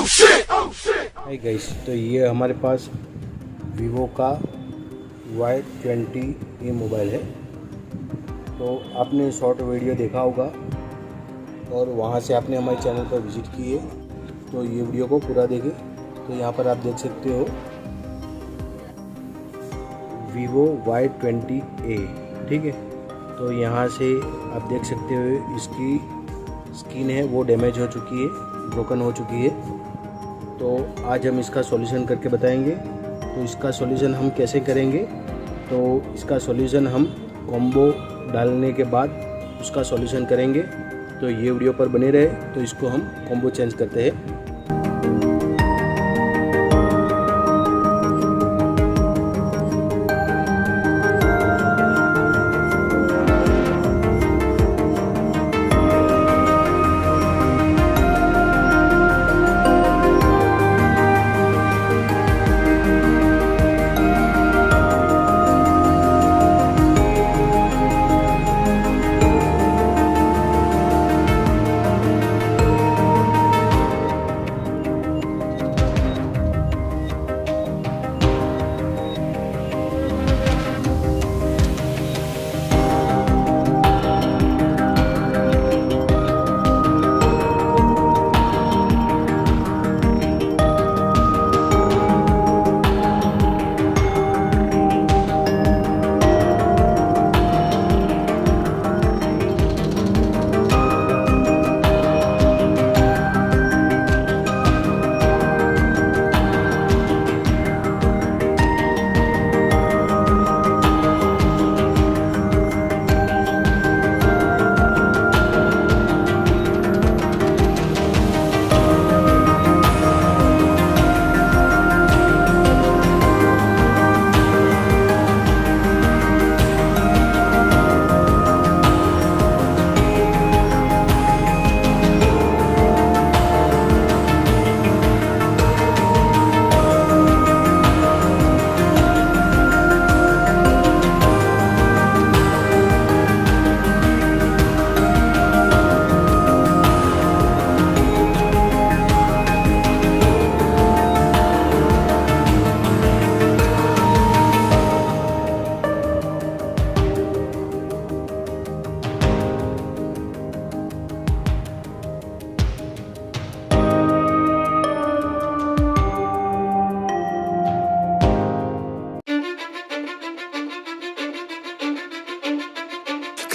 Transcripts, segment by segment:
Hi guys, तो ये हमारे पास वीवो का y20a मोबाइल है। तो आपने शॉर्ट वीडियो देखा होगा और वहाँ से आपने हमारे चैनल पर विज़िट की है, तो ये वीडियो को पूरा देखें। तो यहाँ पर आप देख सकते हो वीवो y20a, ठीक है। तो यहाँ से आप देख सकते हो इसकी स्क्रीन है वो डैमेज हो चुकी है, ब्रोकन हो चुकी है। तो आज हम इसका सॉल्यूशन करके बताएंगे। तो इसका सॉल्यूशन हम कैसे करेंगे, तो इसका सॉल्यूशन हम कॉम्बो डालने के बाद उसका सॉल्यूशन करेंगे। तो ये वीडियो पर बने रहे। तो इसको हम कॉम्बो चेंज करते हैं।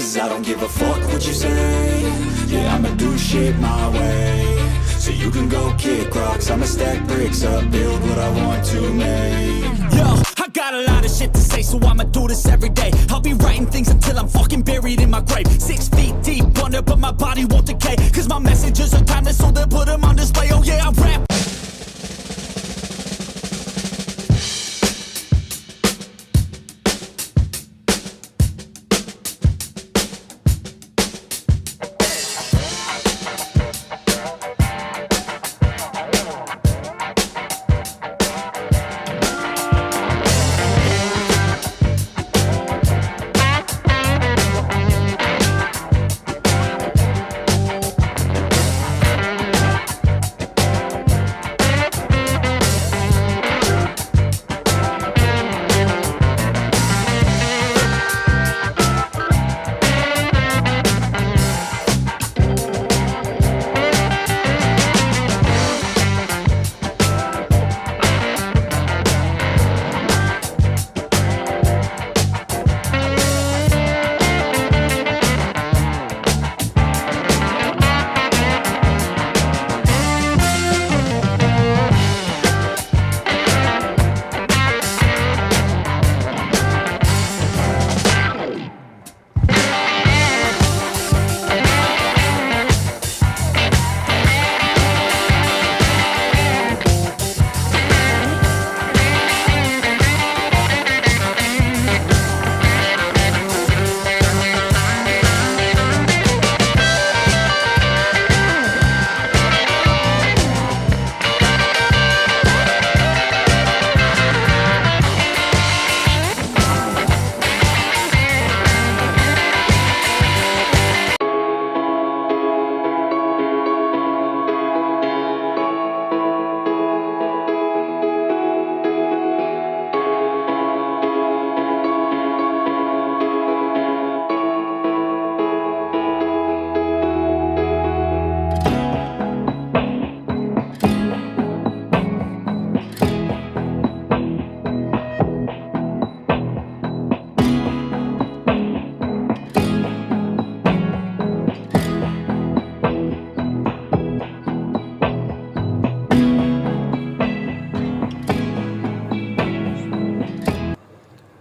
Cause I don't give a fuck what you say. Yeah, I'ma do shit my way. So you can go kick rocks, I'ma stack bricks up, build what I want to make. Yo, I got a lot of shit to say, so I'ma do this every day. I'll be writing things until I'm fucking buried in my grave. 6 feet deep under, but my body won't decay. Cause my messages are timeless, so they'll put them on display. Oh yeah, I rap.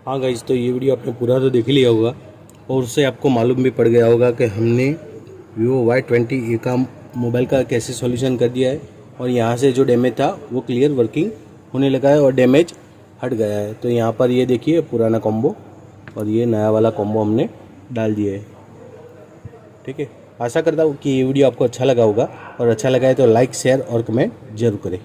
हाँ guys, तो ये video आपने पूरा तो देख ही लिया होगा और उससे आपको मालूम भी पड़ गया होगा कि हमने Vivo y20a का मोबाइल का कैसे सॉल्यूशन कर दिया है और यहाँ से जो डैमेज था वो क्लियर वर्किंग होने लगा है और डैमेज हट गया है। तो यहाँ पर ये देखिए पुराना कॉम्बो और ये नया वाला कॉम्बो हमने डाल दिया है। ठीक है, आशा करता हूँ कि ये वीडियो आपको अच्छा लगा होगा और अच्छा लगा है तो लाइक शेयर और कमेंट जरूर करें।